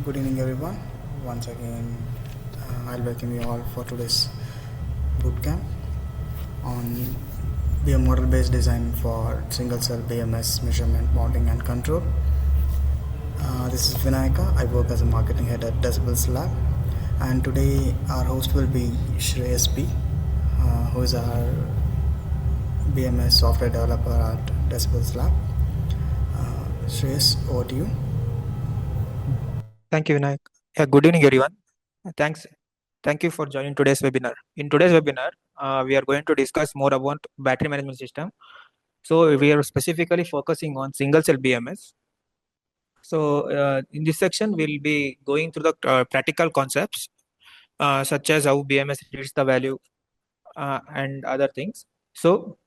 Good evening, everyone. Once again, I'll welcome you all for today's bootcamp on BM model-based design for single-cell BMS measurement, modeling, and control. This is Vinayaka. I work as a marketing head at Decibels Lab, and today our host will be Shreyas P, who is our BMS software developer at Decibels Lab. Shreyas, over to you. Thank you, Vinayak. Good evening, everyone. Thanks. Thank you for joining today's webinar. In today's webinar, we are going to discuss more about battery management system. So we are specifically focusing on single cell BMS. So in this section, we'll be going through the practical concepts such as how BMS reads the value and other things. So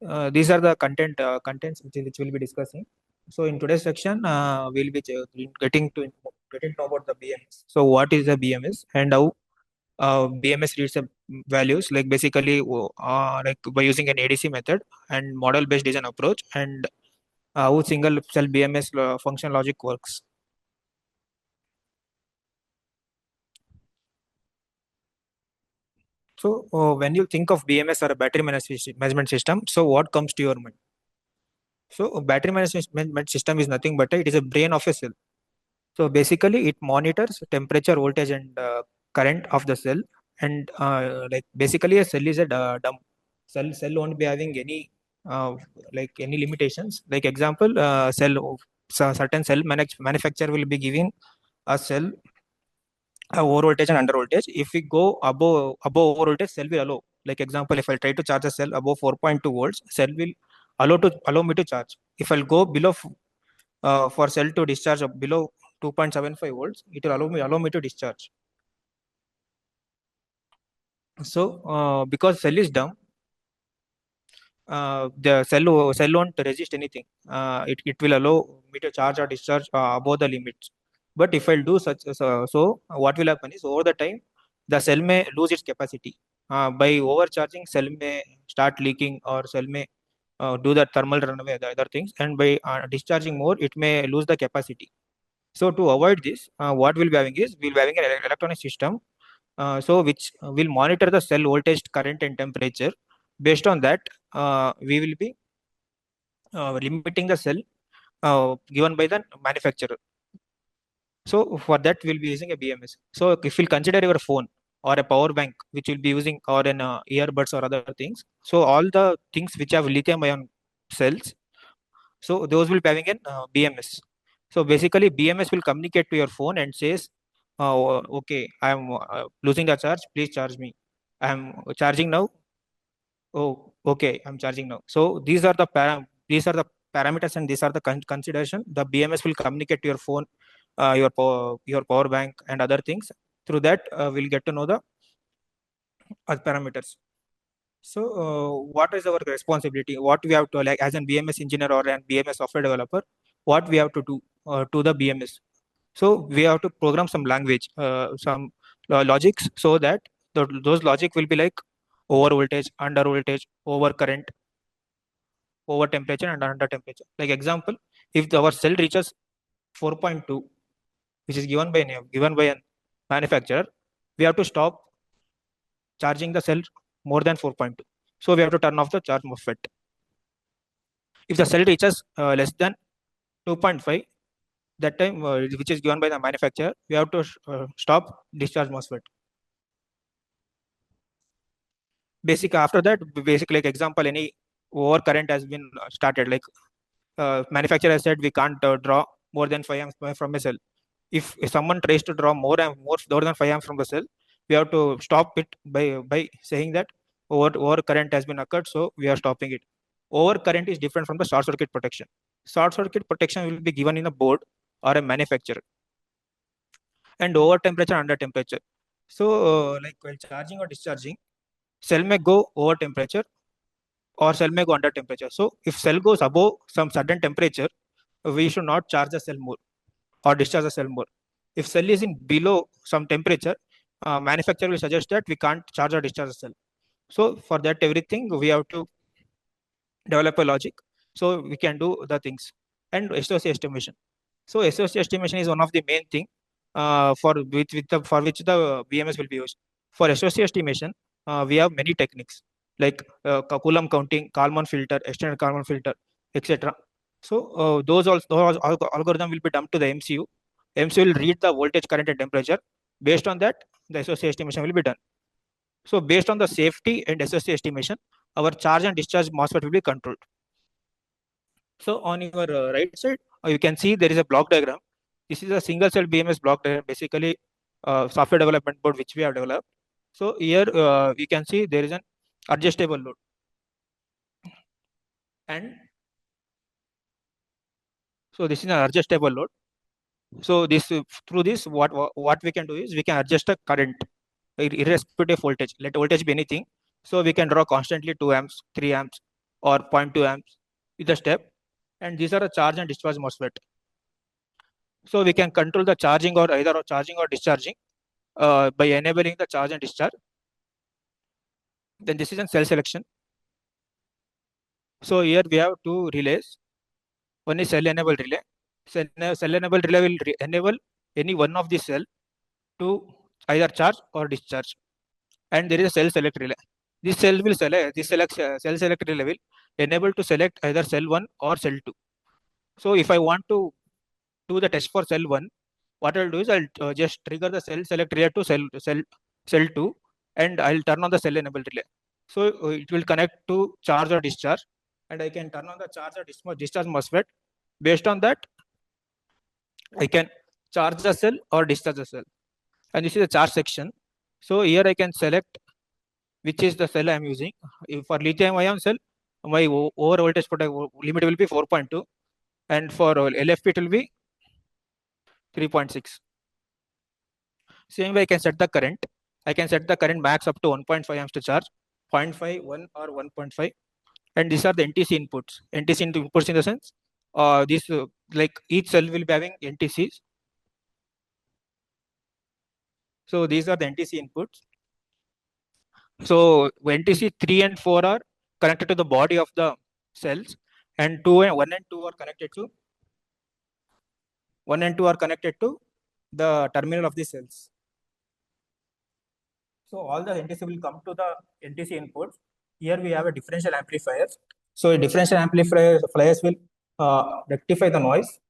these are the contents which we'll be discussing. So in today's section, we'll be getting to know about the BMS. So what is the BMS and how BMS reads the values, like basically like by using an ADC method and model based design approach, and how single cell BMS function logic works. So when you think of BMS or a battery management system, so what comes to your mind? So a battery management system is nothing but it is a brain of a cell. So basically, it monitors temperature, voltage, and current of the cell. And like basically, a cell is a dumb cell. Cell won't be having any like any limitations. Like example, certain cell manufacturer will be giving a cell over voltage and under voltage. If we go above over voltage, cell will allow. Like example, if I try to charge a cell above 4.2 volts, cell will allow me to charge. If I'll go below for cell to discharge below 2.75 volts, it will allow me to discharge. So because cell is dumb, the cell won't resist anything. It will allow me to charge or discharge above the limits. But if I'll do so what will happen is over the time the cell may lose its capacity. By overcharging, cell may start leaking, or cell may do the thermal runaway, the other things, and by discharging more, it may lose the capacity. So to avoid this, what we'll be having is we'll be having an electronic system, so which will monitor the cell voltage, current, and temperature. Based on that, we will be limiting the cell given by the manufacturer. So for that, we'll be using a BMS. So if you'll consider your phone or a power bank, which you'll be using, or an earbuds or other things. So all the things which have lithium-ion cells, so those will be having an BMS. So basically, BMS will communicate to your phone and says, "Okay, I am losing the charge. Please charge me. I am charging now. Oh, okay, I'm charging now." So these are the parameters, and these are the consideration. The BMS will communicate to your phone, your power bank, and other things. Through that, we'll get to know the parameters. So, what is our responsibility? What we have to, like, as an BMS engineer or an BMS software developer, what we have to do to the BMS? So, we have to program some language, some logics, so that those logic will be like over voltage, under voltage, over current, over temperature, and under temperature. Like example, if our cell reaches 4.2, which is given by a manufacturer, we have to stop charging the cell more than 4.2. So we have to turn off the charge MOSFET. If the cell reaches less than 2.5, that time which is given by the manufacturer, we have to stop discharge MOSFET. After that, like example, any over current has been started. Like manufacturer has said we can't draw more than 5 amps from a cell. If someone tries to draw more than 5 amps from the cell, we have to stop it by saying that over current has been occurred, so we are stopping it. Over current is different from the short circuit protection. Short circuit protection will be given in a board or a manufacturer, and over temperature, under temperature. So like while charging or discharging, cell may go over temperature or cell may go under temperature. So if cell goes above some certain temperature, we should not charge the cell more or discharge the cell more. If cell is in below some temperature, manufacturer will suggest that we can't charge or discharge the cell. So for that everything, we have to develop a logic so we can do the things, and SOC estimation. So SOC estimation is one of the main thing for which the BMS will be used. For SOC estimation, we have many techniques like Coulomb counting, Kalman filter, extended Kalman filter, etc. So those algorithm will be dumped to the MCU. MCU will read the voltage, current, and temperature. Based on that, the SOC estimation will be done. So based on the safety and SOC estimation, our charge and discharge MOSFET will be controlled. So on your right side, you can see there is a block diagram. This is a single cell BMS block diagram, basically software development board which we have developed. So here you can see there is an adjustable load, and so this is an adjustable load. So this through this, what we can do is we can adjust the current irrespective of voltage. Let voltage be anything. So we can draw constantly 2 amps, 3 amps, or 0.2 amps with a step. And these are a charge and discharge MOSFET. So we can control the charging or either charging or discharging by enabling the charge and discharge. Then this is a cell selection. So here we have two relays. One is cell enabled relay. Cell enabled relay will enable any one of the cell to either charge or discharge. And there is a cell select relay. This cell select relay will enable to select either cell 1 or cell 2. So if I want to do the test for cell 1, what I'll do is I'll just trigger the cell select relay to cell 2, and I'll turn on the cell enable relay. So it will connect to charge or discharge, and I can turn on the charge or discharge MOSFET. Based on that, I can charge the cell or discharge the cell. And this is the charge section. So here I can select which is the cell I'm using. If for lithium ion cell, my over voltage limit will be 4.2, and for LFP it will be 3.6. Same way I can set the current. I can set the current max up to 1.5 amps to charge, 0.5, 1 or 1.5. And these are the NTC inputs. NTC inputs in the sense, this like each cell will be having NTCs. So these are the NTC inputs. So NTC 3 and 4 are connected to the body of the cells, and 1 and 2 are connected to 1 and 2 are connected to the terminal of the cells. So all the NTC will come to the NTC inputs. Here we have a differential amplifier. So a differential amplifiers will rectify the noise,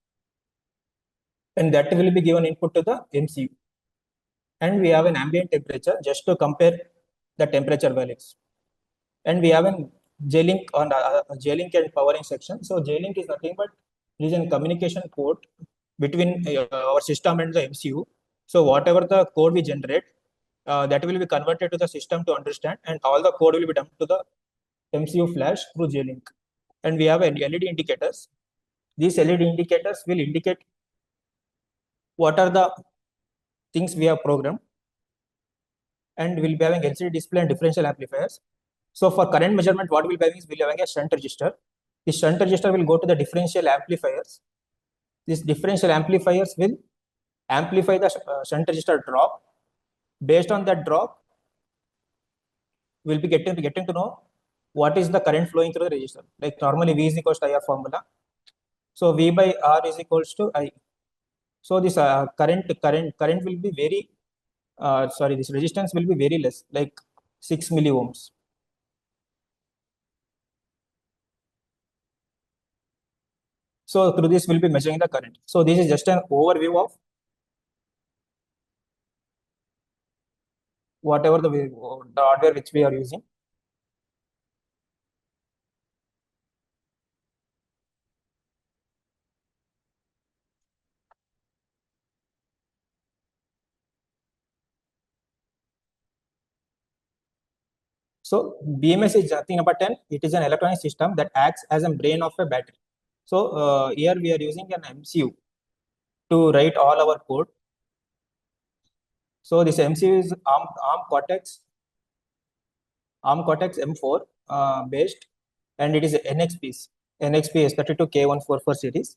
and that will be given input to the MCU. And we have an ambient temperature just to compare the temperature values. And we have a J-link on J-link and powering section. So J-link is nothing but is a communication code between our system and the MCU. So whatever the code we generate, that will be converted to the system to understand, and all the code will be dumped to the MCU flash through J-link. And we have LED indicators. These LED indicators will indicate what are the things we have programmed, and we'll be having LCD display and differential amplifiers. So for current measurement, what we'll be having is we'll be having a shunt resistor. This shunt resistor will go to the differential amplifiers. These differential amplifiers will amplify the shunt resistor drop. Based on that drop, we'll be getting to know what is the current flowing through the resistor. Like normally V is equals to IR formula. So V by R is equals to I. So this current will be very this resistance will be very less, like 6 milliohms. So through this we'll be measuring the current. So this is just an overview of whatever the hardware which we are using. So BMS is nothing but it is an electronic system that acts as a brain of a battery. So here we are using an MCU to write all our code. So this MCU is ARM Cortex M4 based, and it is NXP S32K144 series.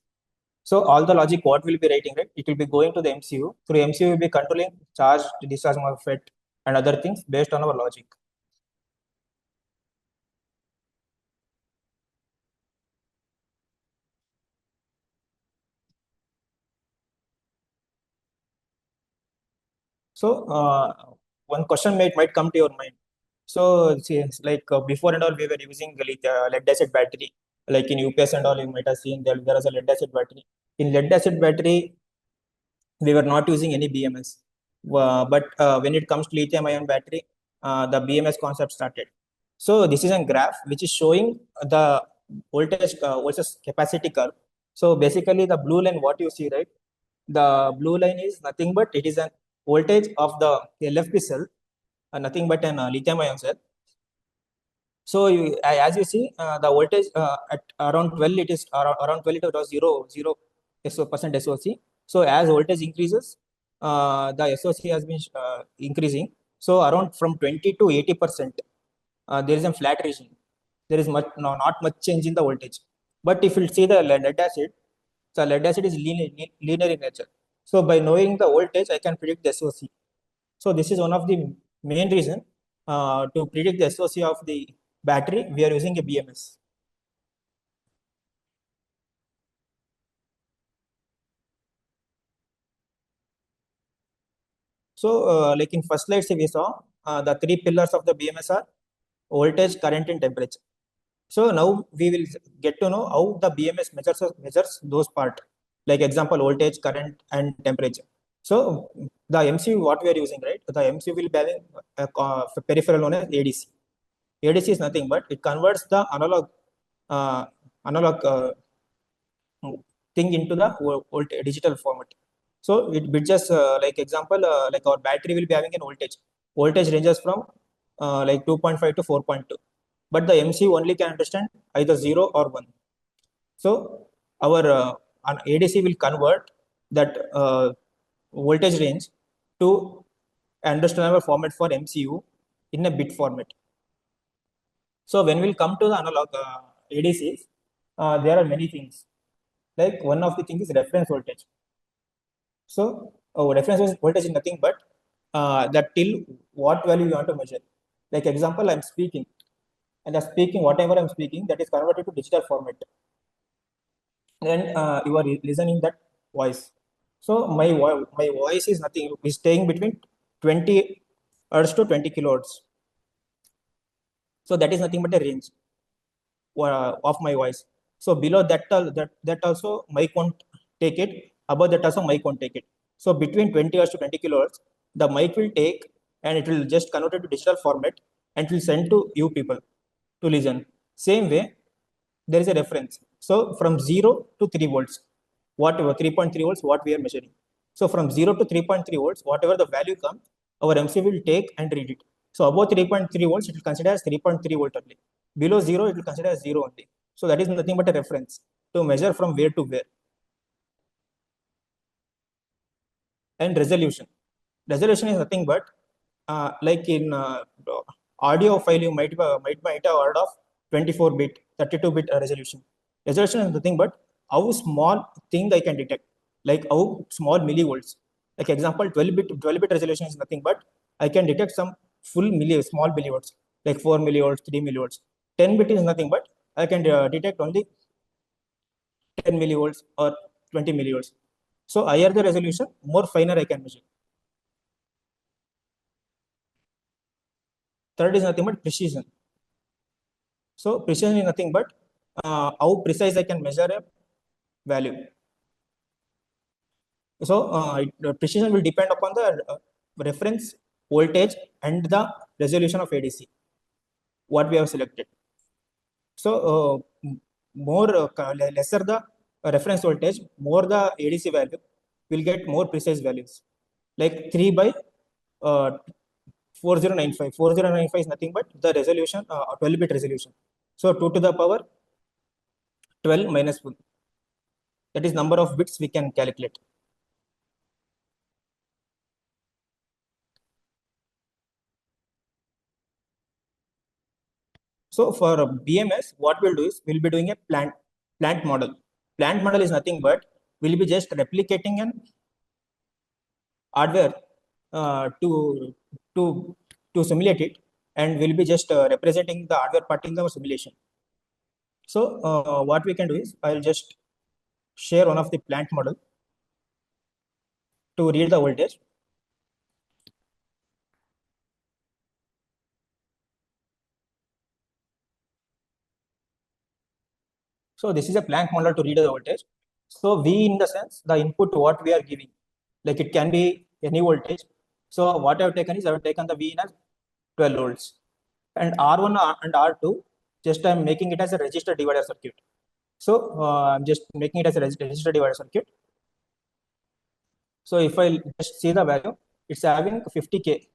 So all the logic what will be writing, right? It will be going to the MCU. Through MCU will be controlling charge, discharge MOSFET, and other things based on our logic. So one question might come to your mind. So see, it's like before and all, we were using lead acid battery. Like in UPS and all, you might have seen there is a lead acid battery. In lead acid battery, we were not using any BMS. But when it comes to lithium ion battery, the BMS concept started. So this is a graph which is showing the voltage versus capacity curve. So basically, the blue line, what you see, right? The blue line is nothing but it is an voltage of the LFP cell, nothing but an lithium ion cell. So as you see, the voltage at around 12, it is around 12, it was 0 percent SOC. So as voltage increases, the SOC has been increasing. So around from 20 to 80%, there is a flat region. There is not much change in the voltage. But if you see the lead acid, so lead acid is linear in nature. So by knowing the voltage, I can predict the SOC. So this is one of the main reason to predict the SOC of the battery. We are using a BMS. So like in first slide, we saw the three pillars of the BMS are voltage, current, and temperature. So now we will get to know how the BMS measures those part, like example voltage, current, and temperature. So the MCU what we are using, right? The MCU will be having a peripheral known as ADC. ADC is nothing but it converts the analog thing into the digital format. So it bridges like example like our battery will be having an voltage. Voltage ranges from like 2.5 to 4.2, but the MCU only can understand either 0 or 1. So our an ADC will convert that voltage range to understandable format for MCU in a bit format. So when we'll come to the analog ADCs, there are many things. Like one of the things is reference voltage. So reference voltage is nothing but that till what value you want to measure. Like example, I'm speaking, and I'm speaking whatever I'm speaking that is converted to digital format. Then you are listening that voice. So my voice is nothing is staying between 20 hertz to 20 kilohertz. So that is nothing but a range of my voice. So below that also mic won't take it. Above that also mic won't take it. So between 20 hertz to 20 kilohertz, the mic will take and it will just convert it to digital format and it will send to you people to listen. Same way, there is a reference. So from 0 to 3 volts, whatever 3.3 volts, what we are measuring. So from 0 to 3.3 volts, whatever the value comes, our MC will take and read it. So above 3.3 volts, it will consider as 3.3 volt only. Below 0, it will consider as 0 only. So that is nothing but a reference to measure from where to where. And resolution. Resolution is nothing but like in audio file, you might have heard of 24-bit, 32-bit resolution. Resolution is nothing but how small thing I can detect, like how small millivolts. Like example, 12-bit resolution is nothing but I can detect some small millivolts, like 4 millivolts, 3 millivolts. 10-bit is nothing but I can detect only 10 millivolts or 20 millivolts. So higher the resolution, more finer I can measure. Third is nothing but precision. So precision is nothing but how precise I can measure a value. So the precision will depend upon the reference voltage and the resolution of ADC, what we have selected. So lesser the reference voltage, more the ADC value will get more precise values. Like 3 by 4095. 4095 is nothing but the resolution, 12-bit resolution. So 2 to the power 12 minus 1. That is number of bits we can calculate. So for BMS, what we'll do is we'll be doing a plant model. Plant model is nothing but we'll be just replicating an hardware to to simulate it, and we'll be just representing the hardware part in the simulation. So what we can do is I'll just share one of the plant model to read the voltage. So this is a Planck model to read the voltage. So V in the sense the input what we are giving, like it can be any voltage. So what I have taken is I have taken the V in as 12 volts, and R1 and R2 just I'm making it as a resistor divider circuit. So I'm just making it as a resistor divider circuit. So if I just see the value, it's having 50k.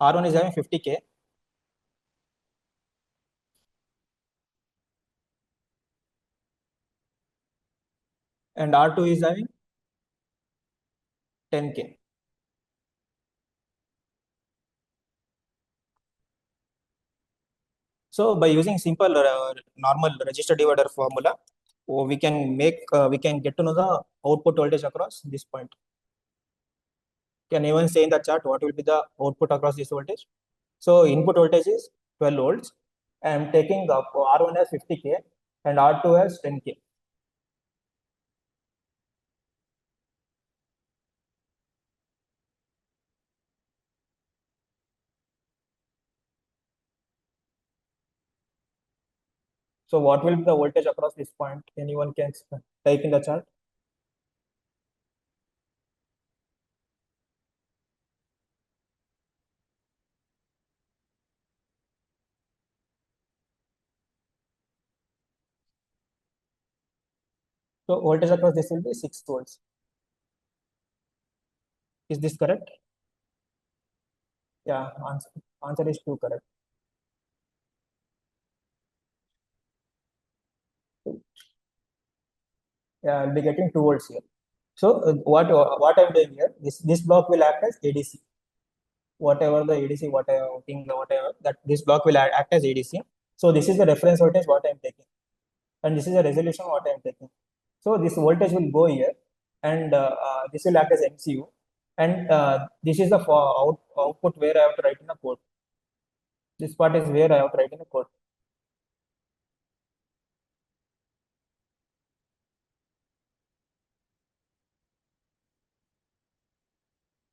R1 is having 50k, and R2 is having 10k. So by using simple normal resistor divider formula, we can get to know the output voltage across this point. Can anyone say in the chart what will be the output across this voltage? So input voltage is 12 volts. I am taking up R1 as 50k and R2 as 10k. So what will be the voltage across this point? Anyone can type in the chart. So voltage across this will be 6 volts. Is this correct? Yeah, answer is 2 correct. Yeah, I'll be getting 2 volts here. So what I'm doing here, this block will act as ADC. Whatever the ADC, whatever that this block will act as ADC. So this is the reference voltage what I'm taking, and this is the resolution what I'm taking. So this voltage will go here, and this will act as MCU, and this is the output where I have to write in the code. This part is where I have to write in the code.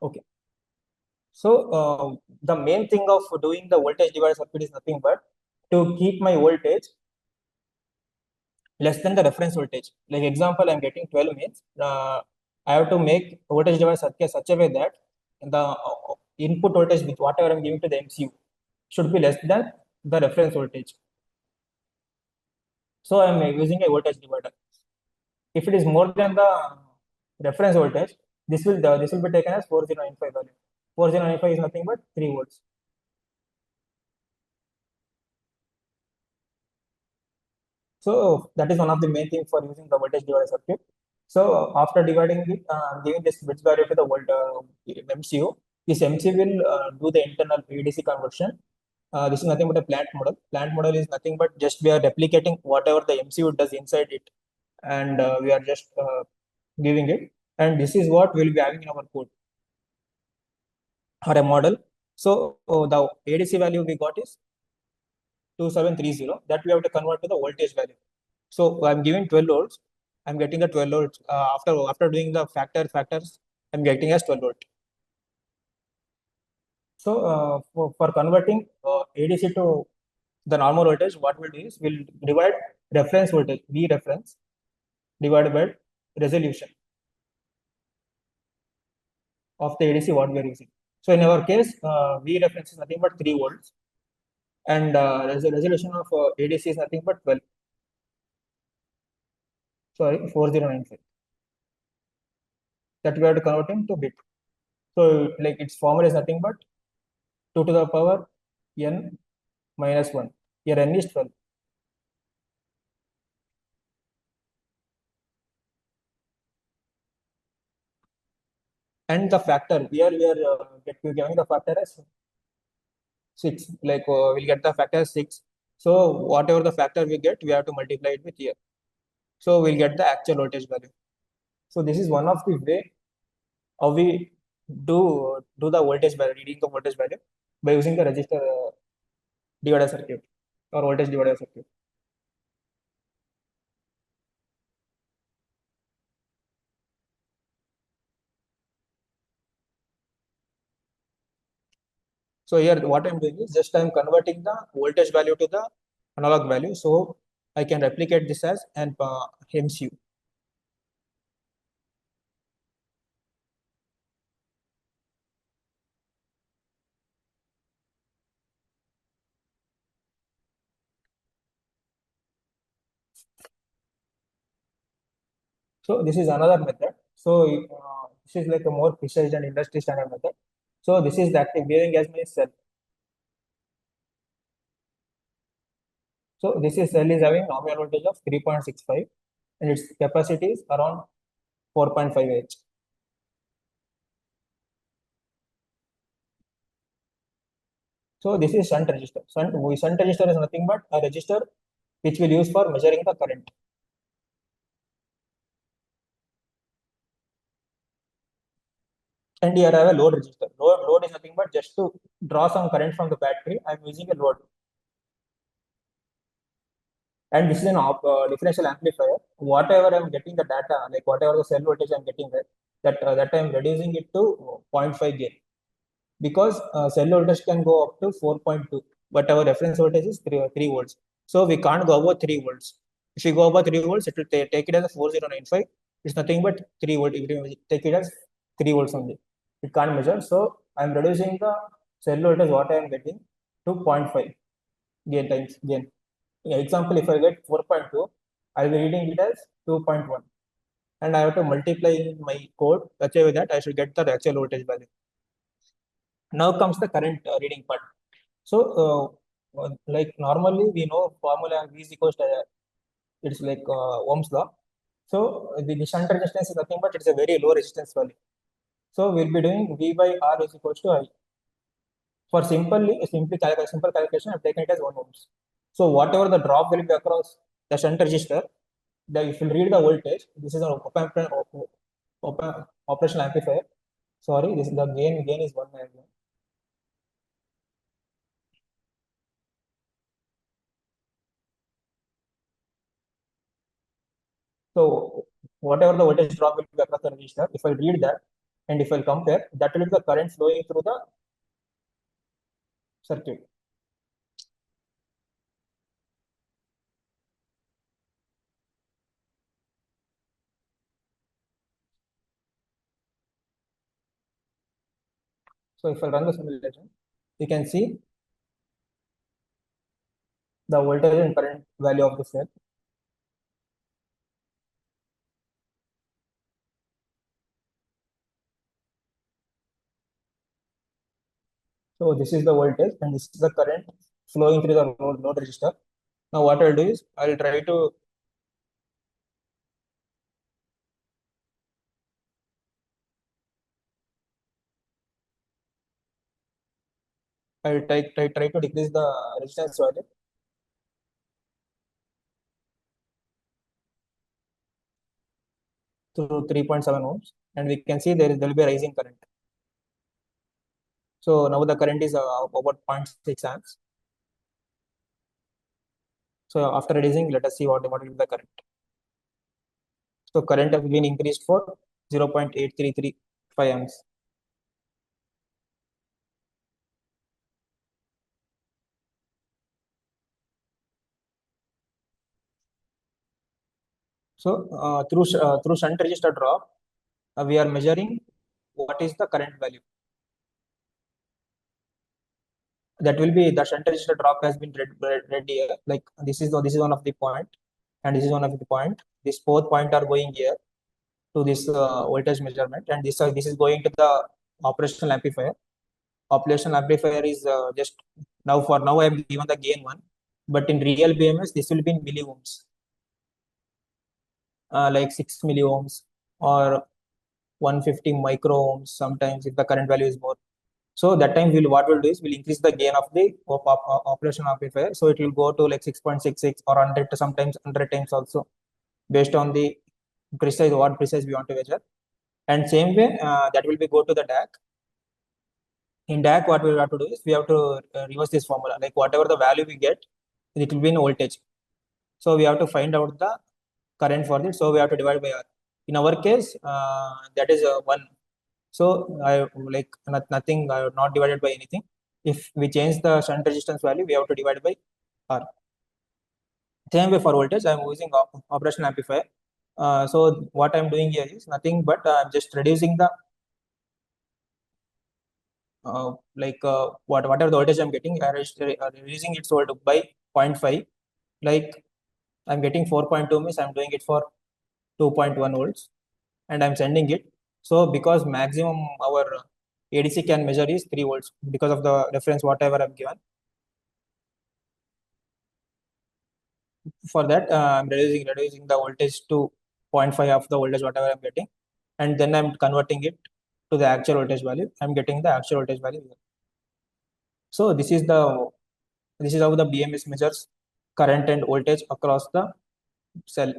Okay. So the main thing of doing the voltage divider circuit is nothing but to keep my voltage less than the reference voltage. Like example, I'm getting 12 means I have to make voltage divider circuit such a way that the input voltage with whatever I'm giving to the MCU should be less than the reference voltage. So I'm using a voltage divider. If it is more than the reference voltage, this will be taken as 4095 value. 4095 is nothing but 3 volts. So that is one of the main things for using the voltage divider circuit. So after dividing it, giving this bits value to the MCU, this MCU will do the internal ADC conversion. This is nothing but a plant model. Plant model is nothing but just we are replicating whatever the MCU does inside it, and we are just giving it. And this is what we'll be having in our code or a model. So the ADC value we got is 2730. That we have to convert to the voltage value. So I'm giving 12 volts. I'm getting the 12 volts. After doing the factors, I'm getting as 12 volt. So for converting ADC to the normal voltage, what we'll do is we'll divide reference voltage, V reference, divided by resolution of the ADC what we are using. So in our case, V reference is nothing but 3 volts, and the resolution of ADC is nothing but 12. Sorry, 4095. That we have to convert into bit. So like its formula is nothing but 2 to the power n minus 1. Here n is 12. And the factor, here we are giving the factor as 6. Like we'll get the factor as 6. So whatever the factor we get, we have to multiply it with here. So we'll get the actual voltage value. So this is one of the way how we do the voltage value, reading the voltage value by using the resistor divider circuit or voltage divider circuit. So here what I'm doing is just I'm converting the voltage value to the analog value. So I can replicate this as an MCU. So this is another method. So this is like a more precise and industry standard method. So this is the active bearing gas means cell. So this is cell is having nominal voltage of 3.65 and its capacity is around 4.5 H. So this is shunt resistor. Shunt resistor is nothing but a resistor which will use for measuring the current. And here I have a load resistor. Load is nothing but just to draw some current from the battery. I am using a load. And this is an differential amplifier. Whatever I'm getting the data, like whatever the cell voltage I'm getting there, that I'm reducing it to 0.5 gain because cell voltage can go up to 4.2, but our reference voltage is 3 volts. So we can't go above 3 volts. If you go above 3 volts, it will take it as a 4095. It's nothing but 3 volt. If you take it as 3 volts only, it can't measure. So I'm reducing the cell voltage what I am getting to 0.5 gain times gain. Example, if I get 4.2, I'll be reading it as 2.1. And I have to multiply in my code such a way that I should get the actual voltage value. Now comes the current reading part. So, like normally we know formula V is equals to it's like Ohm's law. So the shunt resistance is nothing but it's a very low resistance value. So we'll be doing V by R is equals to I. For simple calculation, I've taken it as 1 ohms. So whatever the drop will be across the shunt resistor, if you read the voltage, this is an operational amplifier. Sorry, this is the gain is 1 million. So whatever the voltage drop will be across the resistor, if I read that and if I compare, that will be the current flowing through the circuit. So if I run the simulation, you can see the voltage and current value of the cell. So this is the voltage and this is the current flowing through the load resistor. Now what I'll do is I'll try to try to decrease the resistance value to 3.7 ohms, and we can see there will be a rising current. So now the current is about 0.6 amps. So after reducing, let us see what will be the current. So current has been increased for 0.8335 amps. So through shunt resistor drop, we are measuring what is the current value. That will be the shunt resistor drop has been read here. Like this is one of the point, and this is one of the point. These both point are going here to this voltage measurement, and this is going to the operational amplifier. Operational amplifier is just now I have given the gain one, but in real BMS this will be in milliohms, like 6 milliohms or 150 micro ohms sometimes if the current value is more. So that time what we'll do is we'll increase the gain of the operational amplifier. So it will go to like 6.66 or 100 to sometimes 100 times also based on the what precise we want to measure. And same way that will be go to the DAC. In DAC, what we have to do is we have to reverse this formula. Like whatever the value we get, it will be in voltage. So we have to find out the current for this. So we have to divide by R. In our case, that is 1. So I like nothing, not divided by anything. If we change the shunt resistance value, we have to divide by R. Same way for voltage, I'm using operational amplifier. So what I'm doing here is nothing but I'm just reducing the whatever the voltage I'm getting, reducing its voltage by 0.5. Like I'm getting 4.2 means I'm doing it for 2.1 volts, and I'm sending it. So because maximum our ADC can measure is 3 volts because of the reference whatever I've given. For that, I'm reducing the voltage to 0.5 of the voltage whatever I'm getting, and then I'm converting it to the actual voltage value. I'm getting the actual voltage value here. So this is how the BMS measures current and voltage across the cell.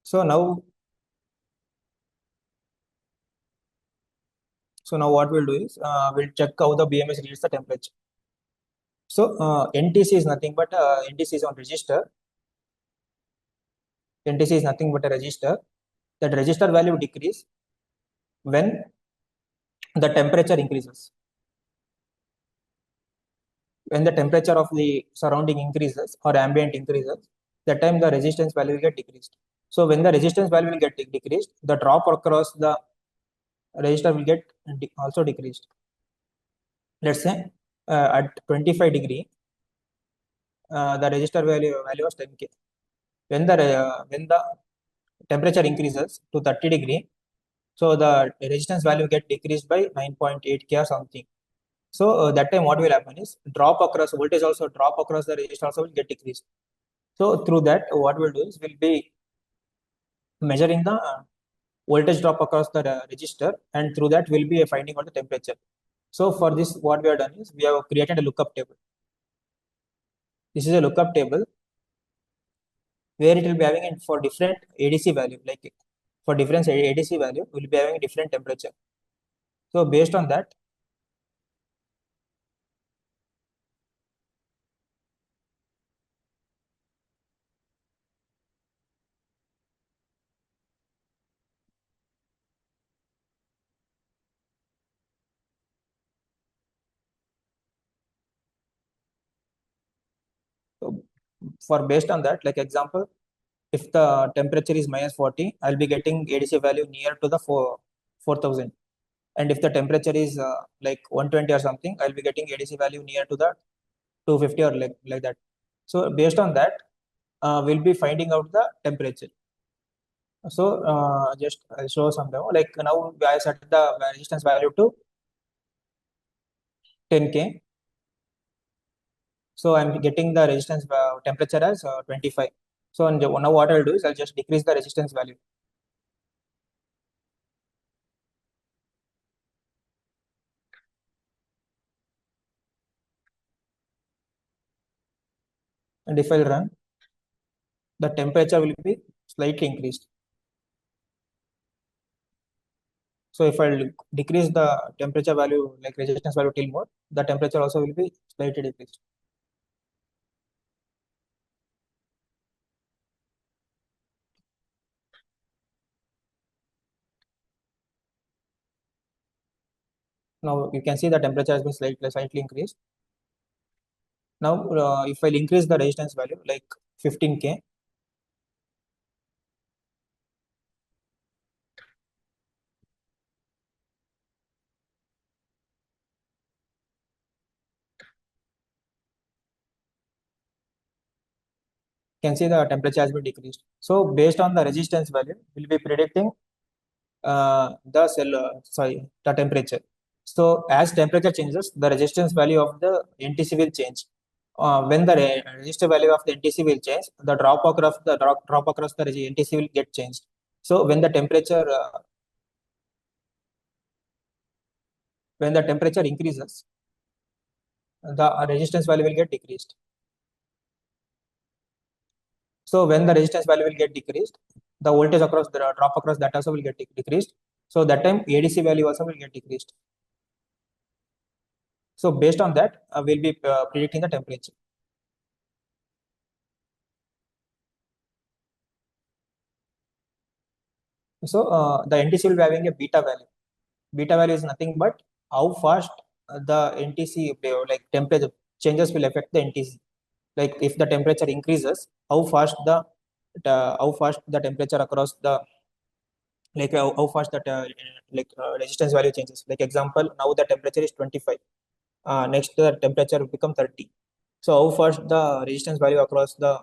So now what we'll do is we'll check how the BMS reads the temperature. So NTC is nothing but NTC is on register. NTC is nothing but a register. That register value decrease when the temperature increases. When the temperature of the surrounding increases or ambient increases, that time the resistance value will get decreased. So when the resistance value will get decreased, the drop across the resistor will get also decreased. Let's say at 25 degree, the resistor value was 10K. When the temperature increases to 30 degree, so the resistance value get decreased by 9.8K or something. So that time what will happen is drop across voltage also drop across the resistor also will get decreased. So through that, what we'll do is we'll be measuring the voltage drop across the register, and through that we'll be finding out the temperature. So for this, what we have done is we have created a lookup table. This is a lookup table where it will be having it for different ADC value, like for different ADC value, we'll be having different temperature. So based on that, so for based on that, like example, if the temperature is -40, I'll be getting ADC value near to the 4000. And if the temperature is like 120 or something, I'll be getting ADC value near to the 250 or like that. So based on that, we'll be finding out the temperature. So just I'll show some demo. Like now I set the resistance value to 10K. So I'm getting the resistance temperature as 25. So now what I'll do is I'll just decrease the resistance value. And if I'll run, the temperature will be slightly increased. So if I decrease the temperature value, like resistance value till more, the temperature also will be slightly decreased. Now you can see the temperature has been slightly increased. Now if I increase the resistance value like 15K, you can see the temperature has been decreased. So based on the resistance value, we'll be predicting the temperature. So as temperature changes, the resistance value of the NTC will change. When the resistor value of the NTC will change, the drop across the NTC will get changed. So when the temperature increases, the resistance value will get decreased. So when the resistance value will get decreased, the voltage across the drop across that also will get decreased. So that time ADC value also will get decreased. So based on that, we'll be predicting the temperature. So the NTC will be having a beta value. Beta value is nothing but how fast the NTC like temperature changes will affect the NTC. Like if the temperature increases, how fast the temperature across the like how fast that resistance value changes. Like example, now the temperature is 25. Next the temperature will become 30. So how fast the resistance value across the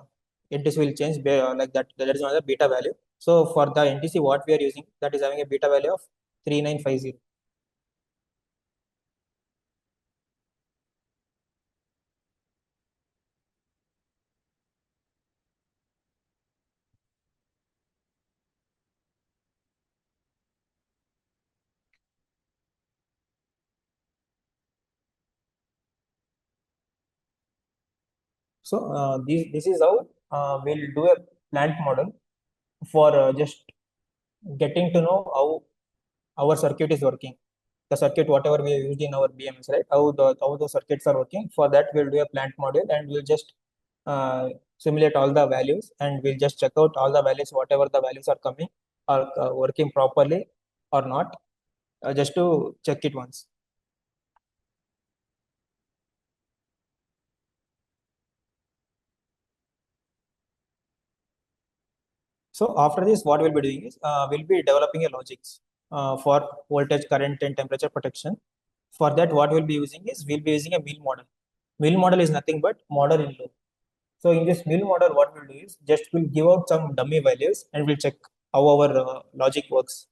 NTC will change like that. That is another beta value. So for the NTC, what we are using that is having a beta value of 3950. So this is how we'll do a plant model for just getting to know how our circuit is working. The circuit whatever we used in our BMS, right? How the circuits are working. For that, we'll do a plant model and we'll just simulate all the values and we'll just check out all the values, whatever the values are coming are working properly or not, just to check it once. So after this, what we'll be doing is we'll be developing a logics for voltage, current, and temperature protection. For that, what we'll be using is we'll be using a mill model. Mill model is nothing but model in loop. So in this mill model, what we'll do is just we'll give out some dummy values and we'll check how our logic works.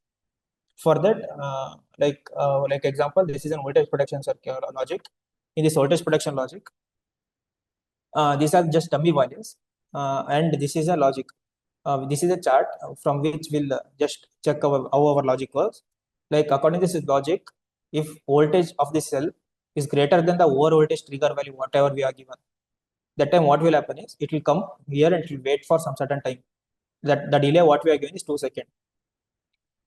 For that, like example, this is an voltage protection circuit logic. In this voltage protection logic, these are just dummy values, and this is a logic. This is a chart from which we'll just check how our logic works. Like according to this logic, if voltage of the cell is greater than the over voltage trigger value, whatever we are given, that time what will happen is it will come here and it will wait for some certain time. That the delay what we are given is 2 seconds.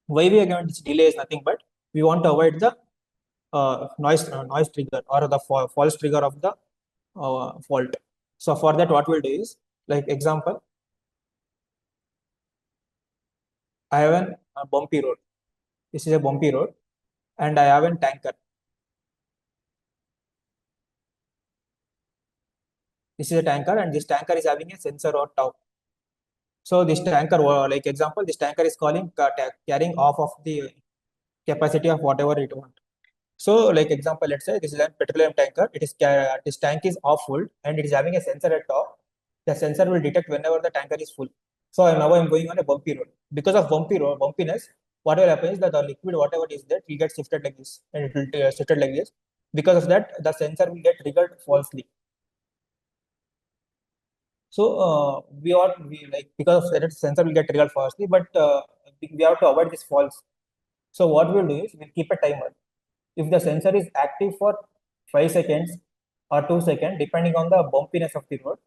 Why we are given this delay is nothing but we want to avoid the noise trigger or the false trigger of the fault. So for that, what we'll do is like example, I have a bumpy road. This is a bumpy road, and I have a tanker. This is a tanker, and this tanker is having a sensor or top. So this tanker, like example, this tanker is carrying off of the capacity of whatever it wants. So, like example, let's say this is a petroleum tanker. This tank is off full and it is having a sensor at top. The sensor will detect whenever the tanker is full. So now I'm going on a bumpy road. Because of bumpiness, what will happen is that the liquid, whatever it is there, will get shifted like this and it will shifted like this. Because of that, the sensor will get triggered falsely. So we like because of that sensor will get triggered falsely, but we have to avoid this false. So what we'll do is we'll keep a timer. If the sensor is active for 5 seconds or 2 seconds, depending on the bumpiness of the road,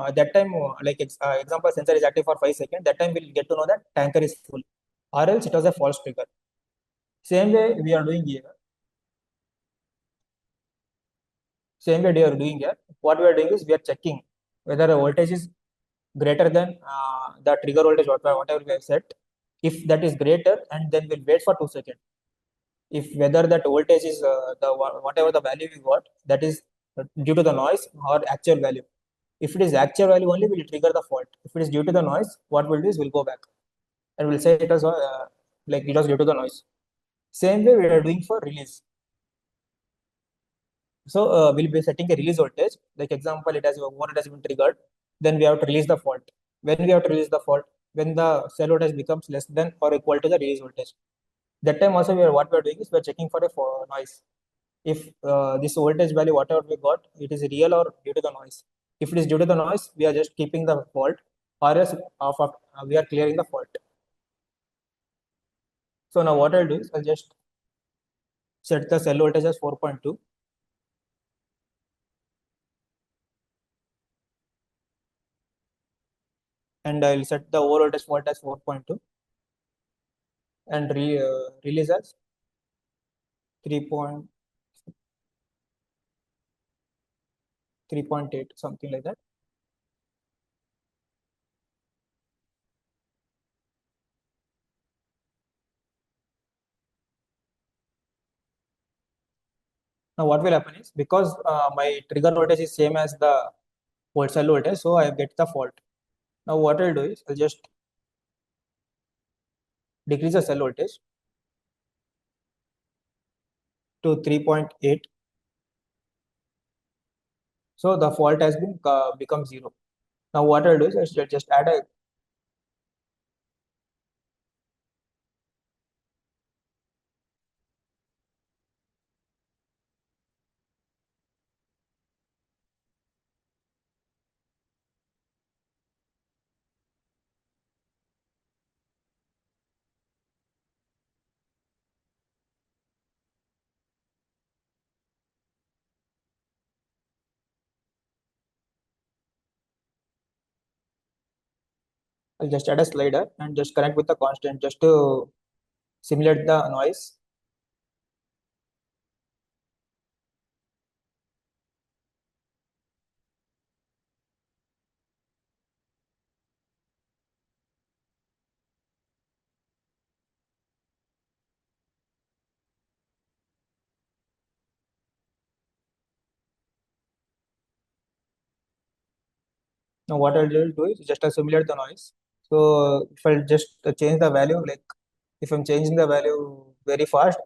at that time, example, sensor is active for 5 seconds, that time we'll get to know that tanker is full, or else it was a false trigger. Same way we are doing here. Same way we are doing here. What we are doing is we are checking whether the voltage is greater than the trigger voltage, whatever we have set. If that is greater, and then we'll wait for 2 seconds. If whether that voltage is the whatever the value we got, that is due to the noise or actual value. If it is actual value only, we'll trigger the fault. If it is due to the noise, what we'll do is we'll go back and we'll say it was like it was due to the noise. Same way we are doing for release. So we'll be setting a release voltage. Like example, it has been triggered. Then we have to release the fault. When we have to release the fault, when the cell voltage becomes less than or equal to the release voltage. That time also what we are doing is we are checking for a noise. If this voltage value, whatever we got, it is real or due to the noise. If it is due to the noise, we are just keeping the fault, or else we are clearing the fault. So now what I'll do is I'll just set the cell voltage as 4.2. And I'll set the over voltage fault as 4.2 and release as 3.8, something like that. Now what will happen is, because my trigger voltage is same as the cell voltage, so I get the fault. Now what I'll do is I'll just decrease the cell voltage to 3.8. So the fault has been become 0. Now what I'll do is I'll just add a I'll just add a slider and just connect with the constant just to simulate the noise. Now what I'll do is just simulate the noise. So if I'll just change the value, like if I'm changing the value very fast,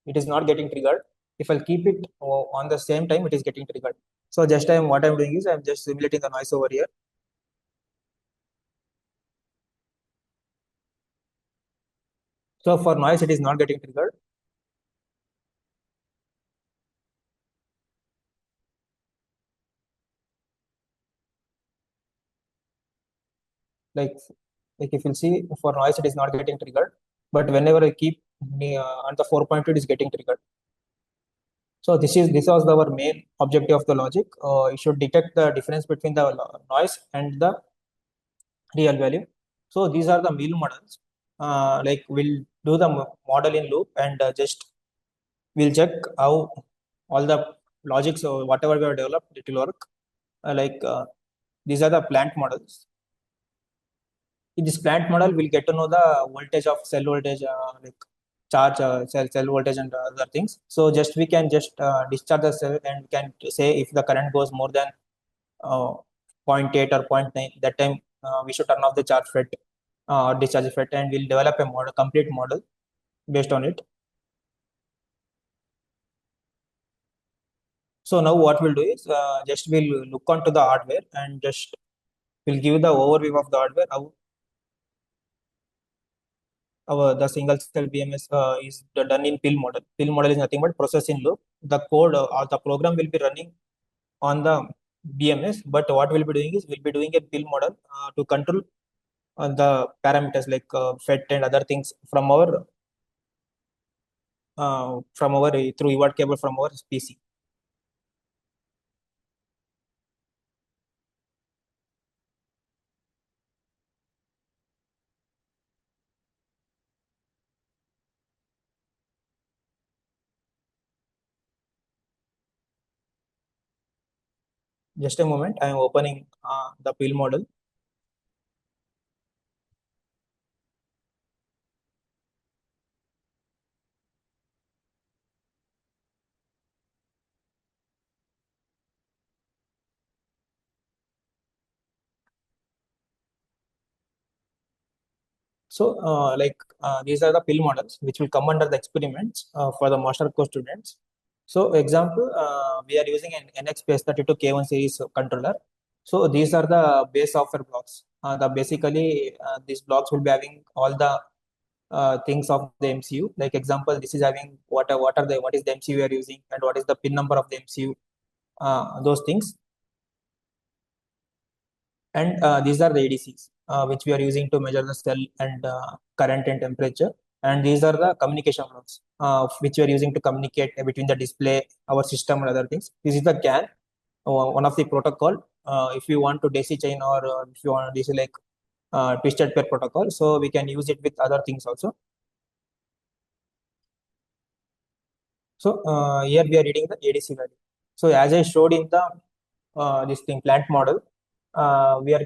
it is not getting triggered. If I'll keep it on the same time, it is getting triggered. So just what I'm doing is I'm just simulating the noise over here. So for noise, it is not getting triggered. Like like if you see, for noise, it is not getting triggered. But whenever I keep on the 4.2, it is getting triggered. So this was our main objective of the logic. It should detect the difference between the noise and the real value. So these are the mill models. Like we'll do the model in loop and just we'll check how all the logics or whatever we have developed it will work. These are the plant models. In this plant model, we'll get to know the voltage of cell voltage, like charge, cell voltage, and other things. So just we can just discharge the cell and can say if the current goes more than uh, zero point 0.8 or zero point 0.9. That time we should turn off the charge FET or discharge FET, and we'll develop a model, complete model based on it. So now what we'll do is just we'll look onto the hardware and just we'll give the overview of the hardware. How our the single cell BMS is done in pill model. Pill model is nothing but process in loop. The code or the program will be running on the BMS, but what we'll be doing is we'll be doing a pill model to control the parameters like FET and other things from our through UART cable from our PC. Just a moment, I am opening the pill model. These are the pill models which will come under the experiments for the master course students. So example, we are using an NX-32 K1 series controller. So these are the base software blocks. These blocks will be having all the things of the MCU. Like example, this is having what is the MCU we are using and what is the pin number of the MCU. Those things. And these are the ADCs, which we are using to measure the cell and current and temperature. And these are the communication blocks, which we are using to communicate between the display, our system, and other things. This is the CAN, one of the protocol. If you want to DC chain or if you want DC like twisted pair protocol, so we can use it with other things also. So here we are reading the ADC value. So as I showed in the this thing plant model, we are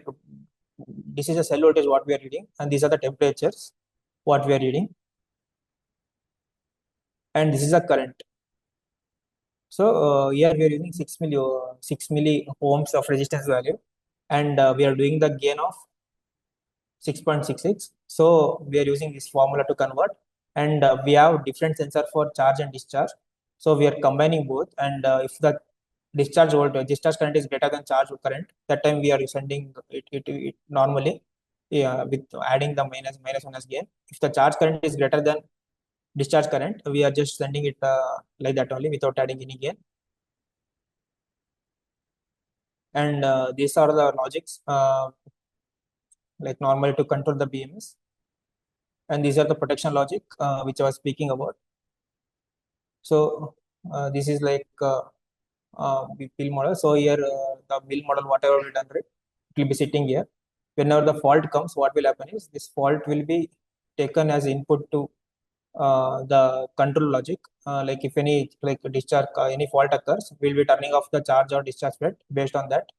this is a cell voltage what we are reading, and these are the temperatures what we are reading, and this is a current. So here we are using 6 milli ohms of resistance value, and we are doing the gain of 6.66. So we are using this formula to convert, and we have different sensor for charge and discharge. So we are combining both, and if the discharge current is greater than charge current, that time we are sending it normally, yeah, with adding the minus one as gain. If the charge current is greater than discharge current, we are just sending it like that only without adding any gain. And these are the logics like normally to control the BMS. And these are the protection logic which I was speaking about. So this is like pill model. So here the mill model, whatever we done, right, it will be sitting here. Whenever the fault comes, what will happen is this fault will be taken as input to the control logic. Like if any like discharge, any fault occurs, we'll be turning off the charge or discharge spread based on that.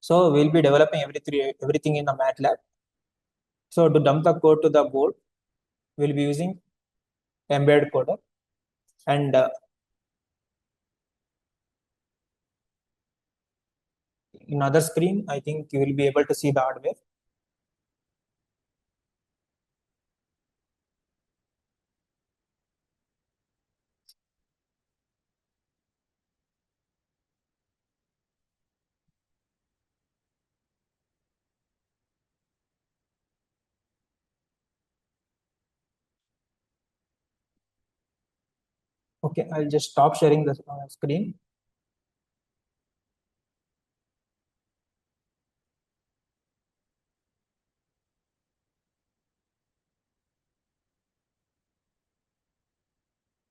So we'll be developing everything in the MATLAB. So to dump the code to the board, we'll be using embedded coder. And in other screen, I think you will be able to see the hardware. Okay, I'll just stop sharing the screen.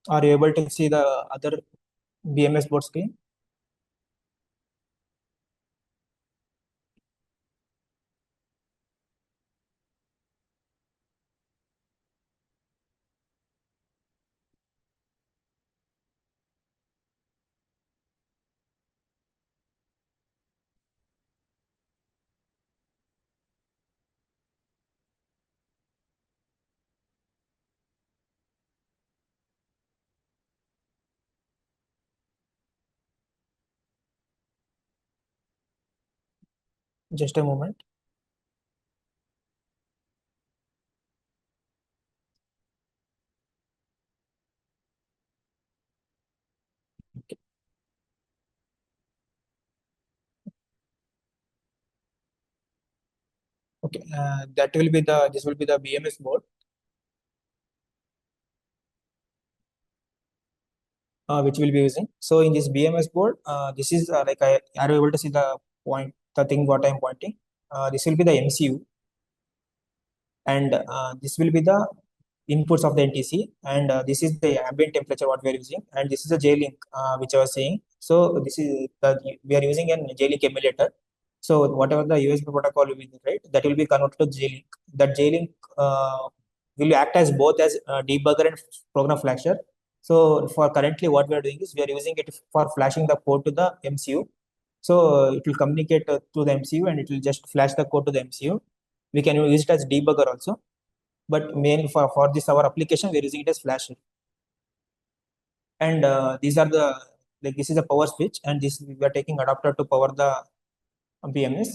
Are you able to see the other BMS board screen? Just a moment. Okay, this will be the BMS board, which we'll be using. So in this BMS board, this is are you able to see the thing what I'm pointing? This will be the MCU, and this will be the inputs of the NTC, and this is the ambient temperature what we are using, and this is a J-Link which I was saying. So this is we are using an J-Link emulator. So whatever the USB protocol will be, right, that will be converted to J-Link. That J-Link will act as both as debugger and program flasher. So for currently what we are doing is we are using it for flashing the code to the MCU. So it will communicate to the MCU, and it will just flash the code to the MCU. We can use it as debugger also, but mainly for this our application we are using it as flash. And these are the like this is a power switch, and this we are taking adapter to power the BMS,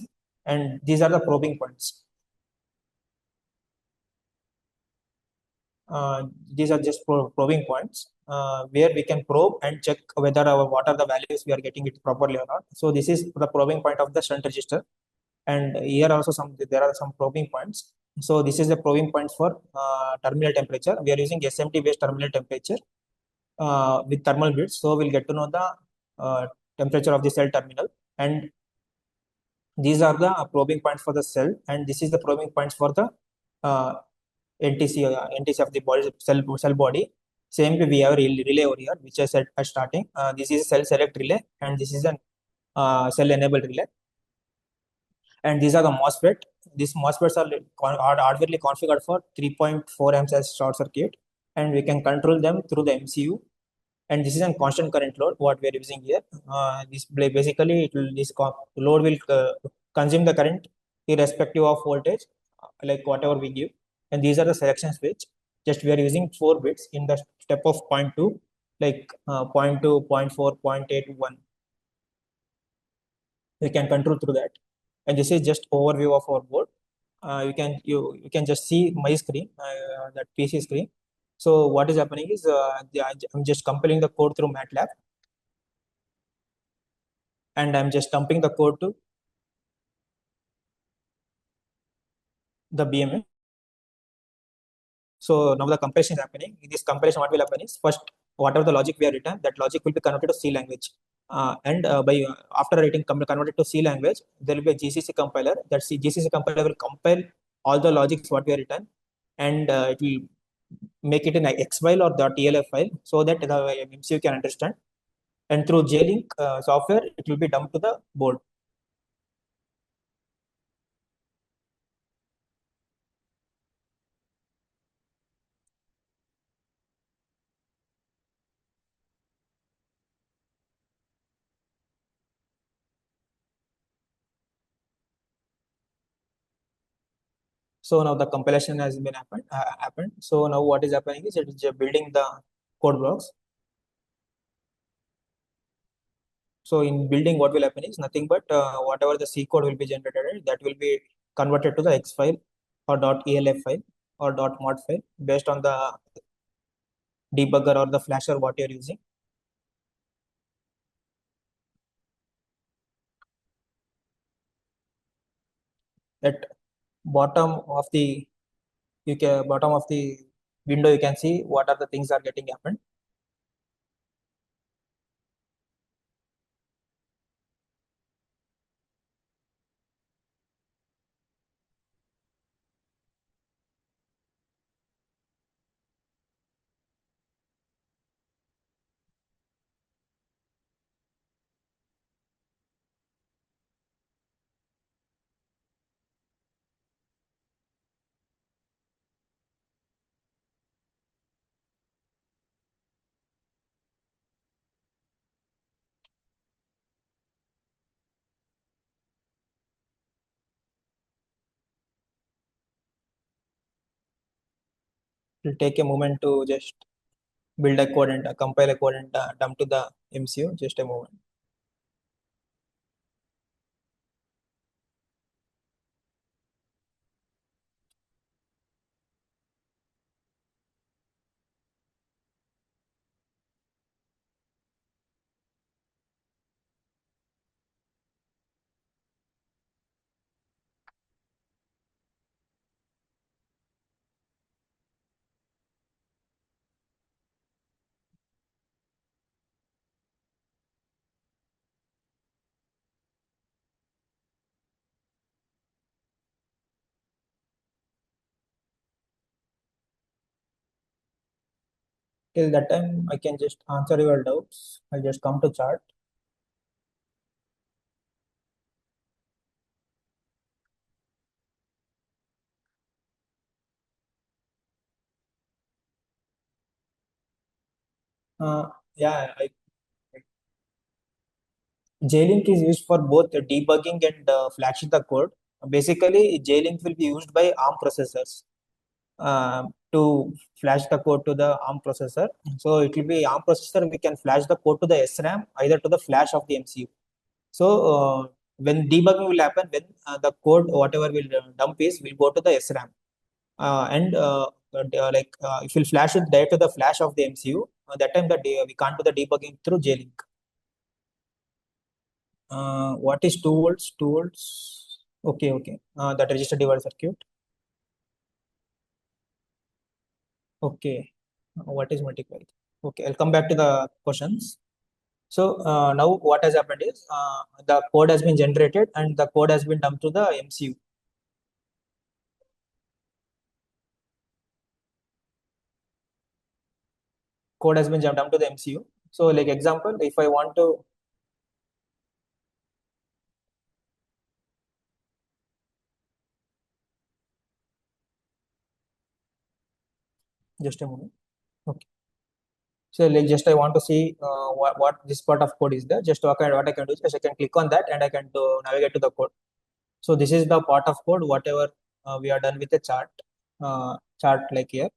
and these are the probing points. These are just probing points where we can probe and check whether what are the values we are getting it properly or not. So this is the probing point of the shunt resistor, and here also there are some probing points. So this is the probing points for terminal temperature. We are using SMT based terminal temperature with thermal bits. So we'll get to know the temperature of the cell terminal, and these are the probing points for the cell, and this is the probing points for the uh, NTC of the body cell body. Same way we have a relay over here, which I said at starting. This is a cell select relay, and this is a cell enabled relay. And these are the MOSFET. These MOSFETs are hardwarely configured for 3.4 amps as short circuit, and we can control them through the MCU. And this is a constant current load what we are using here. Basically load will consume the current irrespective of voltage, like whatever we give. And these are the selection switch. Just we are using 4 bits in the step of 0.2. like 0.2, 0.4, 0.8, 1. You can control through that. And this is just overview of our board. You can just see my screen, that PC screen. So what is happening is I'm just compiling the code through MATLAB, and I'm just dumping the code to the BMS. So now the compilation is happening. In this compilation, what will happen is first, whatever the logic we have written, that logic will be converted to C language. And by after writing converted to C language, there will be a GCC compiler. That GCC compiler will compile all the logics what we have written, and it will make it in a X file or .elf file so that the MCU can understand. And through JLink software, it will be dumped to the board. So now the compilation has been happened. So now what is happening is it is building the code blocks. So in building, what will happen is nothing but whatever the C code will be generated, that will be converted to the X file or .elf file or .mod file based on the debugger or the flasher what you're using. At bottom of the bottom of the window, you can see what are the things are getting happened. It will take a moment to just build a code and compile a code and dump to the MCU. Just a moment. Till that time, I can just answer your doubts. I'll just come to chart. Yeah, JLink is used for both debugging and flashing the code. Basically, JLink will be used by ARM processors to flash the code to the ARM processor. So it will be ARM processor. We can flash the code to the SRAM, either to the flash of the MCU. So when debugging will happen, when the code whatever will dump is will go to the SRAM, if you flash it direct to the flash of the MCU, that time we can't do the debugging through JLink. What is 2 volts? 2 volts. Okay, okay. That register divider circuit. Okay. What is multiply? Okay, I'll come back to the questions. So now what has happened is the code has been generated and the code has been dumped to the MCU. Code has been dumped to the MCU. So like example, if I want to just a moment. Okay. So like just I want to see what this part of code is there. Just what I can do is I can click on that and I can navigate to the code. So this is the part of code, whatever we are done with the chart like here.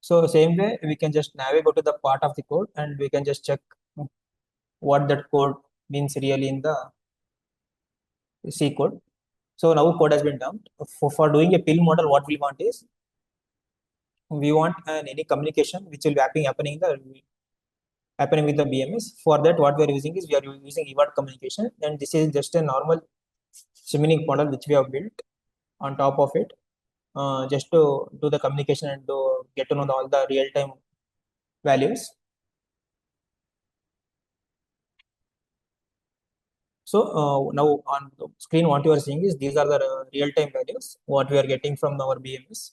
So same way, we can just navigate to the part of the code and we can just check what that code means really in the C code. So now code has been dumped. For doing a pill model, what we want is we want any communication which will be happening with the BMS. For that, what we are using is we are using event communication, and this is just a normal Simonic model which we have built on top of it, just to do the communication and to get to know all the real time values. So now on the screen, what you are seeing is these are the real time values what we are getting from our BMS.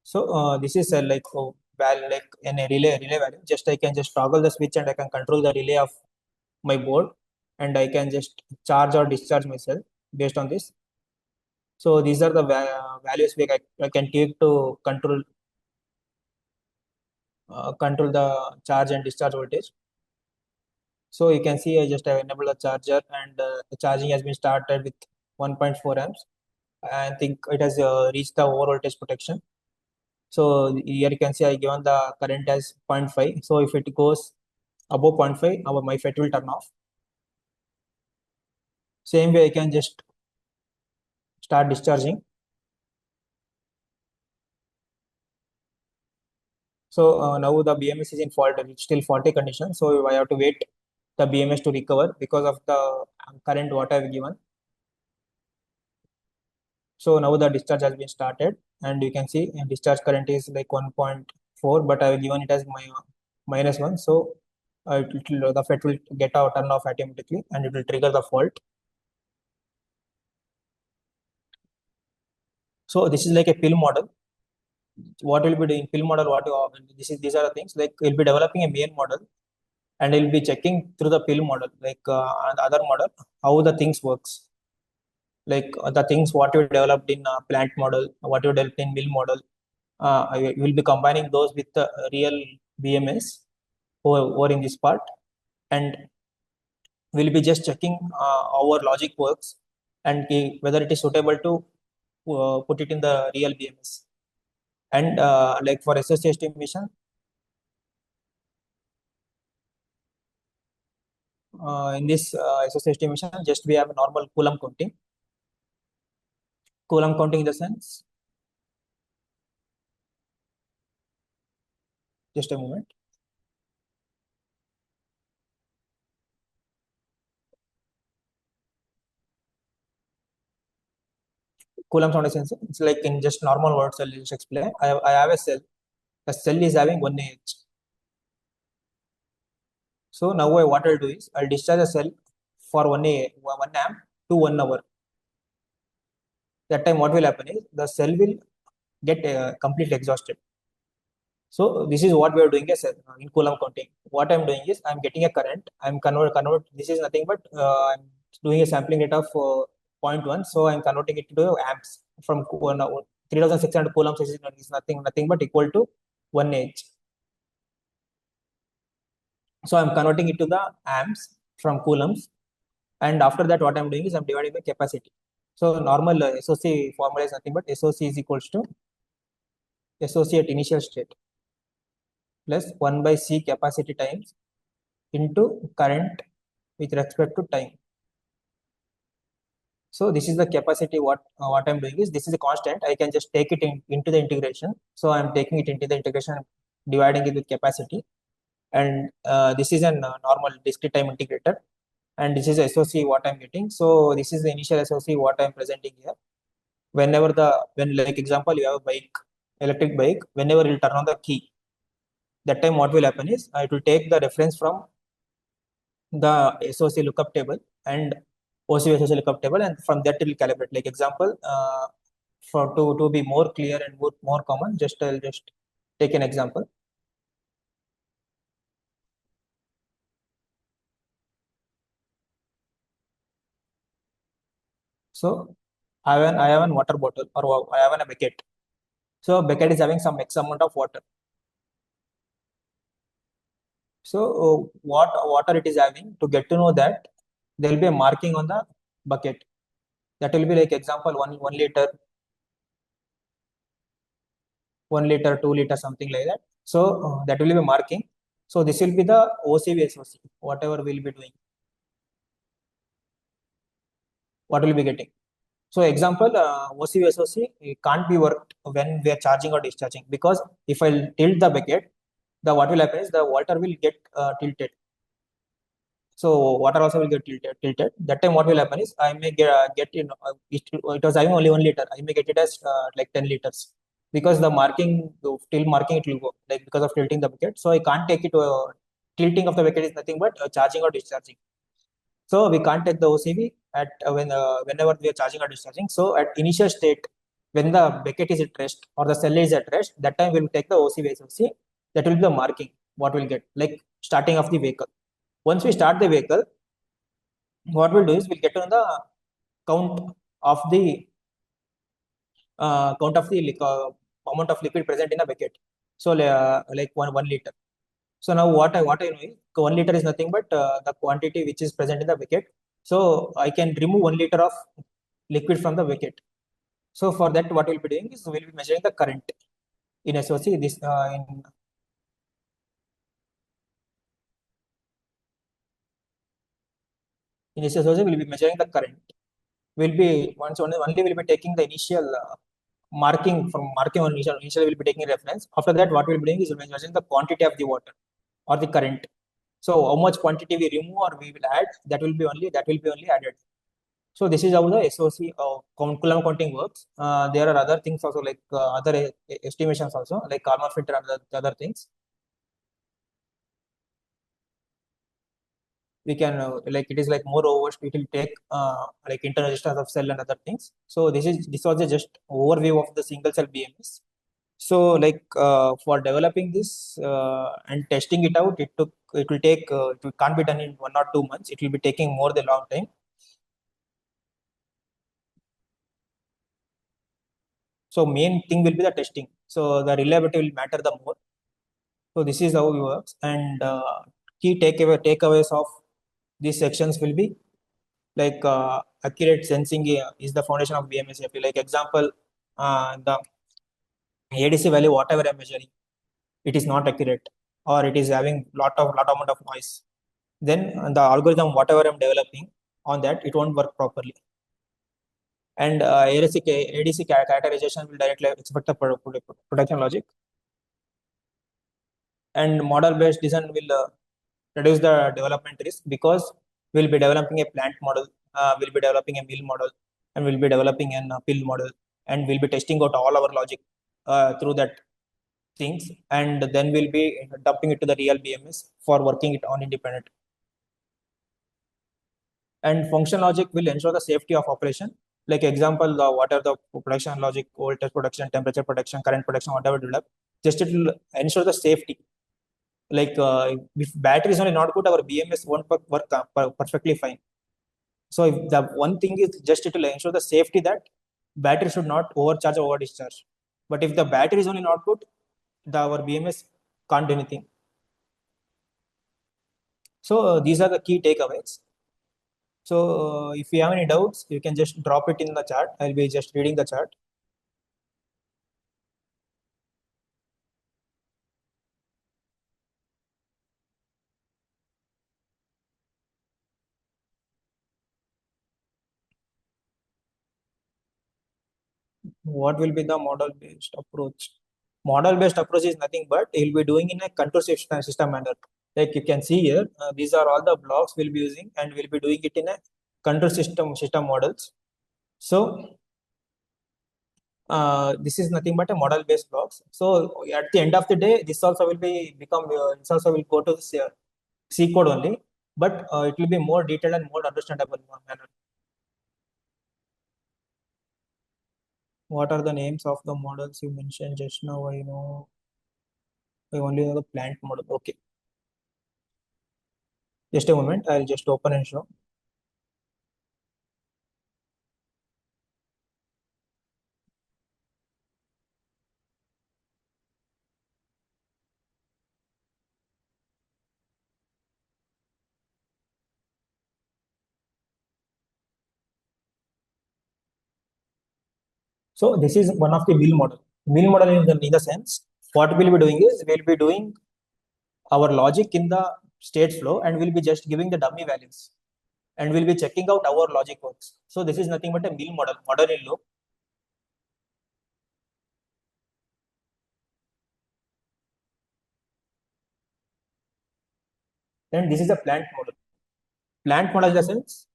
So this is like in a relay value. Just I can just toggle the switch and I can control the relay of my board, and I can just charge or discharge myself based on this. So these are the values I can take to control the charge and discharge voltage. So you can see I just have enabled the charger, and the charging has been started with 1.4 amps. I think it has reached the over voltage protection. So here you can see I given the current as 0.5. So if it goes above 0.5, my FET will turn off. Same way I can just start discharging. So now the BMS is in fault, it's still faulty condition. So I have to wait the BMS to recover because of the current what I have given. So now the discharge has been started, and you can see discharge current is like 1.4, but I have given it as -1. So the FET will get out turn off automatically, and it will trigger the fault. So this is like a pill model. What will be doing pill model? These are the things like we'll be developing a main model, and we'll be checking through the pill model, like the other model, how the things works. Like the things what you developed in plant model, what you developed in mill model, I will be combining those with the real BMS over in this part, and we'll be just checking our logic works and whether it is suitable to put it in the real BMS. And like for SOC estimation, in this SOC estimation, just we have a normal Coulomb counting. Coulomb counting in the sense, just a moment. Coulomb sound sense, it's like in just normal words, I'll just explain. I have a cell. The cell is having 1 Ah. So now what I'll do is I'll discharge a cell for 1 amp to 1 hour. That time what will happen is the cell will get completely exhausted. So this is what we are doing as in Coulomb counting. What I'm doing is I'm getting a current. I'm convert. This is nothing but I'm doing a sampling rate of 0.1. So I'm converting it to amps from 3,600 coulombs is nothing but equal to 1 Ah. So I'm converting it to the amps from coulombs, and after that what I'm doing is I'm dividing by capacity. So normal SOC formula is nothing but SOC is equals to SOC at initial state plus 1 by C capacity times into current with respect to time. So this is the capacity. What I'm doing is this is a constant. I can just take it into the integration. So I'm taking it into the integration, dividing it with capacity, and this is a normal discrete time integrator, and this is SOC what I'm getting. So this is the initial SOC what I'm presenting here. When like example you have a bike, electric bike, whenever you turn on the key, that time what will happen is it will take the reference from the SOC lookup table and OCU SOC lookup table, and from that it will calibrate. Like example, for to be more clear and more common, I'll just take an example. So I have an water bottle, or I have a bucket. So bucket is having some X amount of water. So what water it is having, to get to know that, there will be a marking on the bucket. That will be like example 1 liter. 1 liter, 2 liter, something like that. So that will be marking. So this will be the OCV SOC, whatever we'll be doing, what will be getting. So example, OCV SOC it can't be worked when we are charging or discharging, because if I tilt the bucket, the what will happen is the water will get tilted. So water also will get tilted. That time what will happen is I may get it was having only 1 liter. I may get it as like 10 liters, because the marking till marking it will go like because of tilting the bucket. So I can't take it. Tilting of the bucket is nothing but charging or discharging. So we can't take the OCV at whenever we are charging or discharging. So at initial state, when the bucket is at rest or the cell is at rest, that time we'll take the OCV SOC. That will be the marking what we'll get, like starting of the vehicle. Once we start the vehicle, what we'll do is we'll get on the count of the count of the amount of liquid present in the bucket. So like 1 liter. So now what I know is 1 liter is nothing but the quantity which is present in the bucket. So I can remove 1 liter of liquid from the bucket. So for that, what we'll be doing is we'll be measuring the current in SOC. This in SOC we'll be measuring the current. We'll be only we'll be taking the initial marking from marking on initially we'll be taking reference. After that, what we'll be doing is we'll be measuring the quantity of the water or the current. So how much quantity we remove or we will add, that will be only added. So this is how the SOC coulomb counting works. There are other things also, like other estimations also, like Karman filter and other things. We can like it is like more over. It will take like internal registers of cell and other things. So this was a just overview of the single cell BMS. So like for developing this and testing it out, it will take it can't be done in 1 or 2 months. It will be taking more than long time. So main thing will be the testing. So the reliability will matter the more. So this is how it works. And key takeaways of these sections will be like accurate sensing is the foundation of BMS safety. Like example, the ADC value whatever I'm measuring, it is not accurate, or it is having lot amount of noise. Then the algorithm whatever I'm developing on that, it won't work properly. And ADC characterization will directly affect the production logic. And model based design will reduce the development risk, because we'll be developing a plant model, we'll be developing a mill model, and we'll be developing an pill model, and we'll be testing out all our logic through that things, and then we'll be dumping it to the real BMS for working it on independent. And function logic will ensure the safety of operation. Like example, what are the production logic, voltage production, temperature production, current production, whatever develop, just it will ensure the safety. Like if battery is only not good, our BMS won't work perfectly fine. So if the one thing is just it will ensure the safety that battery should not overcharge or over discharge. But if the battery is only not good, our BMS can't do anything. So these are the key takeaways. So if you have any doubts, you can just drop it in the chat. I'll be just reading the chat. What will be the model based approach? Model based approach is nothing but he'll be doing in a control system manner. Like you can see here, these are all the blocks we'll be using, and we'll be doing it in a control system models. So this is nothing but a model based blocks. So at the end of the day, this also will be become this also will go to the C code only, but it will be more detailed and more understandable manner. What are the names of the models you mentioned just now? I know I only know the plant model. Okay, just a moment. I'll just open and show. So this is one of the wheel model. Mill model in the sense, what we'll be doing is we'll be doing our logic in the state flow and we'll be just giving the dummy values and we'll be checking out our logic works. So this is nothing but a mill model, model in loop. Then this is a plant model. Plant model in the sense,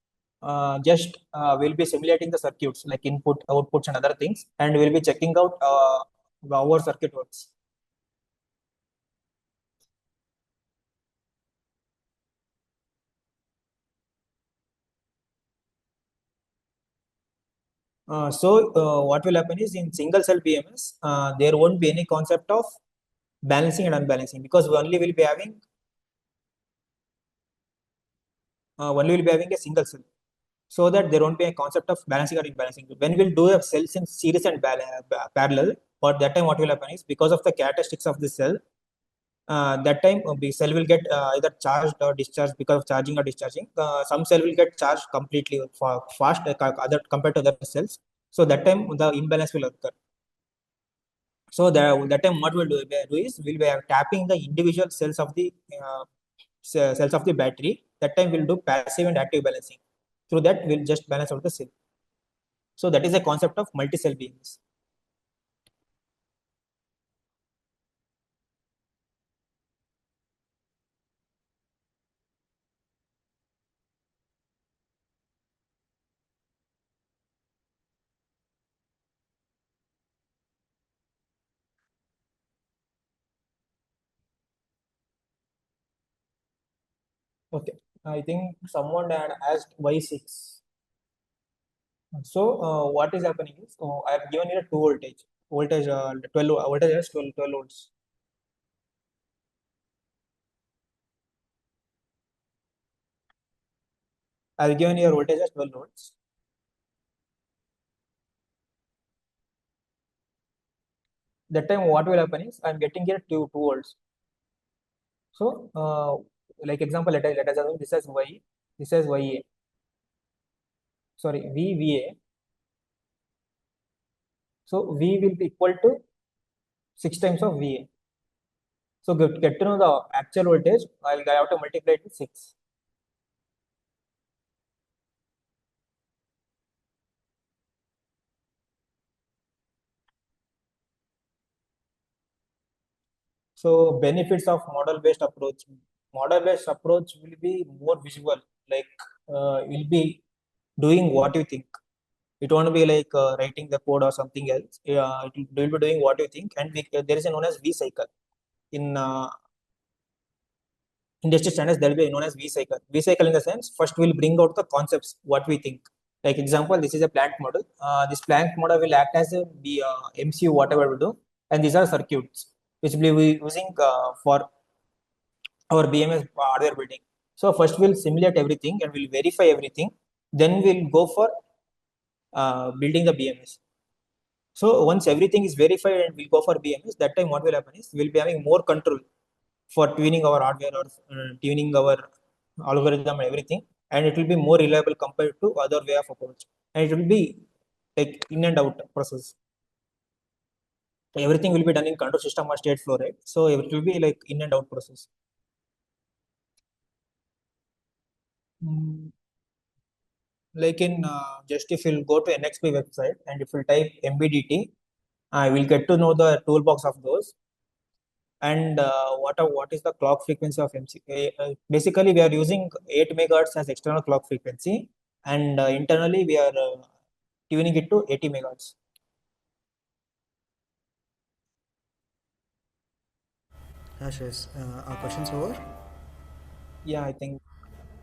just we'll be simulating the circuits like input, outputs, and other things, and we'll be checking out our circuit works. What will happen is in single cell BMS, there won't be any concept of balancing and unbalancing because we only will be having a single cell, so that there won't be a concept of balancing or imbalancing. When we'll do a cells in series and parallel, or that time what will happen is because of the characteristics of the cell, that time the cell will get either charged or discharged because of charging or discharging. Some cell will get charged completely fast other compared to other cells. So that time the imbalance will occur. So that time what we'll do is we'll be tapping the individual cells of the cells of the battery. That time we'll do passive and active balancing. Through that we'll just balance out the cell. So that is a concept of multi-cell BMS. Okay, I think someone had asked why 6. So what is happening is I have given you a 2 voltage 12 voltage as 12 volts. I have given you a voltage as 12 volts. That time what will happen is I am getting here 2 volts. So like example, let us assume this as y, this as ya. Sorry, VA. So V will be equal to 6 times of VA. So get to know the actual voltage, I have to multiply it with 6. So benefits of model-based approach. Model-based approach will be more visual, like will be doing what you think. It won't be like writing the code or something else. It will be doing what you think, and there is a known as V cycle. In industry standards, there will be known as V cycle. V cycle in the sense, first we'll bring out the concepts, what we think. Like example, this is a Planck model. This Planck model will act as the MCU, whatever we do, and these are circuits which we'll be using for our BMS hardware building. So first we'll simulate everything and we'll verify everything. Then we'll go for building the BMS. So once everything is verified and we'll go for BMS, that time what will happen is we'll be having more control for tuning our hardware or tuning our algorithm and everything, and it will be more reliable compared to other way of approach. And it will be like in and out process. Everything will be done in control system or state flow, right? So it will be like in and out process. Mm, like in just if you'll go to NXP website and if you type MBDT, I will get to know the toolbox of those and what is the clock frequency of MC. Basically, we are using 8 megahertz as external clock frequency, and internally we are tuning it to 80 megahertz. Ashish, our questions over? Yeah, I think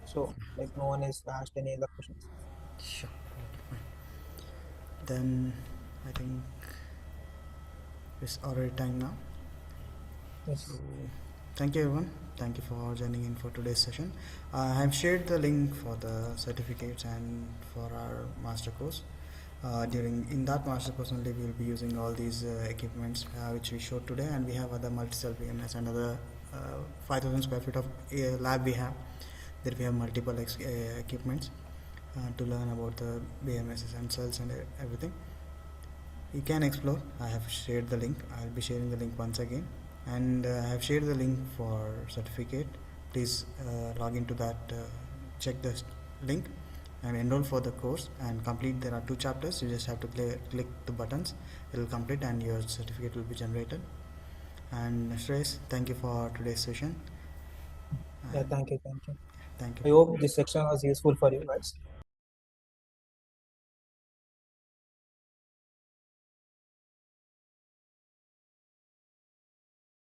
so. Like no one is asked any other questions. Sure. Then I think it's already time now. So Yes. thank you everyone. Thank you for joining in for today's session. I have shared the link for the certificates and for our master course. During in that master course only we will be using all these equipments which we showed today, and we have other multi-cell BMS and other 5,000 square feet of lab we have. There we have multiple equipments to learn about the BMSs and cells and everything. You can explore. I have shared the link. I'll be sharing the link once again, and I have shared the link for certificate. Please log into that, check the link, and enroll for the course and complete. There are 2 chapters. You just have to click the buttons. It will complete, and your certificate will be generated. And Shreyas, thank you for today's session. Yeah, And thank you, thank you. thank I you. hope this section was useful for you guys.